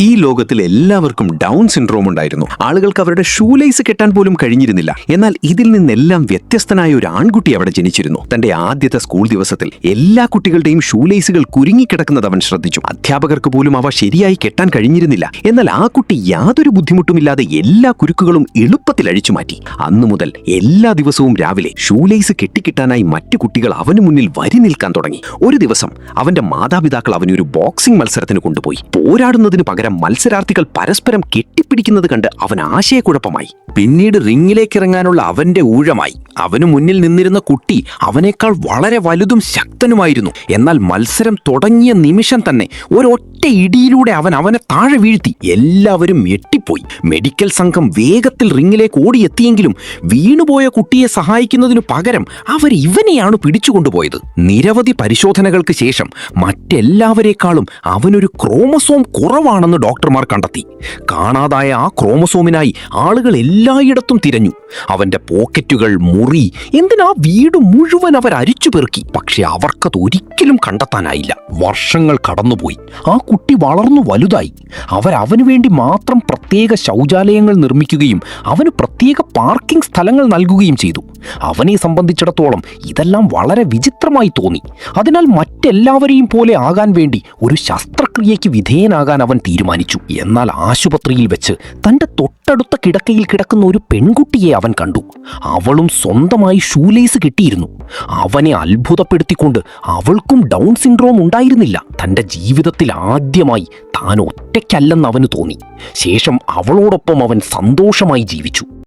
ഈ ലോകത്തിൽ എല്ലാവർക്കും ഡൗൺ സിൻഡ്രോം ഉണ്ടായിരുന്നു. ആളുകൾക്ക് അവരുടെ ഷൂലേസ് കെട്ടാൻ പോലും കഴിഞ്ഞിരുന്നില്ല. എന്നാൽ ഇതിൽ നിന്നെല്ലാം വ്യത്യസ്തനായ ഒരു ആൺകുട്ടി അവിടെ ജനിച്ചിരുന്നു. തന്റെ ആദ്യത്തെ സ്കൂൾ ദിവസത്തിൽ എല്ലാ കുട്ടികളുടെയും ഷൂലേസുകൾ കുരുങ്ങിക്കിടക്കുന്നത് അവൻ ശ്രദ്ധിച്ചു. അധ്യാപകർക്ക് പോലും അവ ശരിയായി കെട്ടാൻ കഴിഞ്ഞിരുന്നില്ല. എന്നാൽ ആ കുട്ടി യാതൊരു ബുദ്ധിമുട്ടുമില്ലാതെ എല്ലാ കുരുക്കുകളും എളുപ്പത്തിൽ അഴിച്ചുമാറ്റി. അന്നു മുതൽ എല്ലാ ദിവസവും രാവിലെ ഷൂലേസ് കെട്ടിക്കിട്ടാനായി മറ്റു കുട്ടികൾ അവനു മുന്നിൽ വരി നിൽക്കാൻ തുടങ്ങി. ഒരു ദിവസം അവന്റെ മാതാപിതാക്കൾ അവനൊരു ബോക്സിംഗ് മത്സരത്തിന് കൊണ്ടുപോയി. പോരാടുന്നതിന് പകരം മത്സരാർത്ഥികൾ പരസ്പരം കെട്ടിപ്പിടിക്കുന്നത് കണ്ട് അവൻ ആശയക്കുഴപ്പമായി. പിന്നീട് റിങ്ങിലേക്ക് ഇറങ്ങാനുള്ള അവന്റെ ഊഴമായി. അവനു മുന്നിൽ നിന്നിരുന്ന കുട്ടി അവനേക്കാൾ വളരെ വലുതും ശക്തനുമായിരുന്നു. എന്നാൽ മത്സരം തുടങ്ങിയ നിമിഷം തന്നെ ഒരൊറ്റ ഇടിയിലൂടെ അവനെ താഴെ വീഴ്ത്തി. എല്ലാവരും ഞെട്ടിപ്പോയി. മെഡിക്കൽ സംഘം വേഗത്തിൽ റിങ്ങിലേക്ക് ഓടിയെത്തിയെങ്കിലും വീണുപോയ കുട്ടിയെ സഹായിക്കുന്നതിനു പകരം ഇവനെയാണ് പിടിച്ചുകൊണ്ടുപോയത്. നിരവധി പരിശോധനകൾക്ക് ശേഷം മറ്റെല്ലാവരെക്കാളും അവനൊരു ക്രോമസോം കുറവാണെന്ന് ഡോക്ടർമാർ കണ്ടെത്തി. കാണാതായ ആ ക്രോമസോമിനായി ആളുകൾ എല്ലായിടത്തും തിരഞ്ഞു. അവന്റെ പോക്കറ്റുകൾ, മുറി, എന്തിനാ വീട് മുഴുവൻ അവർ അരിച്ചു പെറുക്കി. പക്ഷെ അവർക്കത് ഒരിക്കലും കണ്ടെത്താനായില്ല. വർഷങ്ങൾ കടന്നുപോയി. ആ കുട്ടി വളർന്നു വലുതായി. അവനു വേണ്ടി മാത്രം പ്രത്യേക ശൗചാലയങ്ങൾ നിർമ്മിക്കുകയും അവന് പ്രത്യേക പാർക്കിംഗ് സ്ഥലങ്ങൾ നൽകുകയും ചെയ്തു. അവനെ സംബന്ധിച്ചിടത്തോളം ഇതെല്ലാം വളരെ വിചിത്രമായി തോന്നി. അതിനാൽ മറ്റെല്ലാവരെയും പോലെ ആകാൻ വേണ്ടി ഒരു ശസ്ത്രക്രിയയ്ക്ക് വിധേയനാകാൻ അവൻ തീരുമാനിച്ചു. എന്നാൽ ആശുപത്രിയിൽ വെച്ച് തന്റെ തൊട്ടടുത്ത കിടക്കയിൽ കിടക്കുന്ന ഒരു പെൺകുട്ടിയെ അവൻ കണ്ടു. അവളും സ്വന്തമായി ഷൂലേസ് കെട്ടിയിരുന്നു. അവനെ അത്ഭുതപ്പെടുത്തിക്കൊണ്ട് അവൾക്കും ഡൗൺ സിൻഡ്രോം ഉണ്ടായിരുന്നില്ല. തന്റെ ജീവിതത്തിൽ ആദ്യമായി താൻ ഒറ്റയ്ക്കല്ലെന്ന് അവന് തോന്നി. ശേഷം അവളോടൊപ്പം അവൻ സന്തോഷമായി ജീവിച്ചു.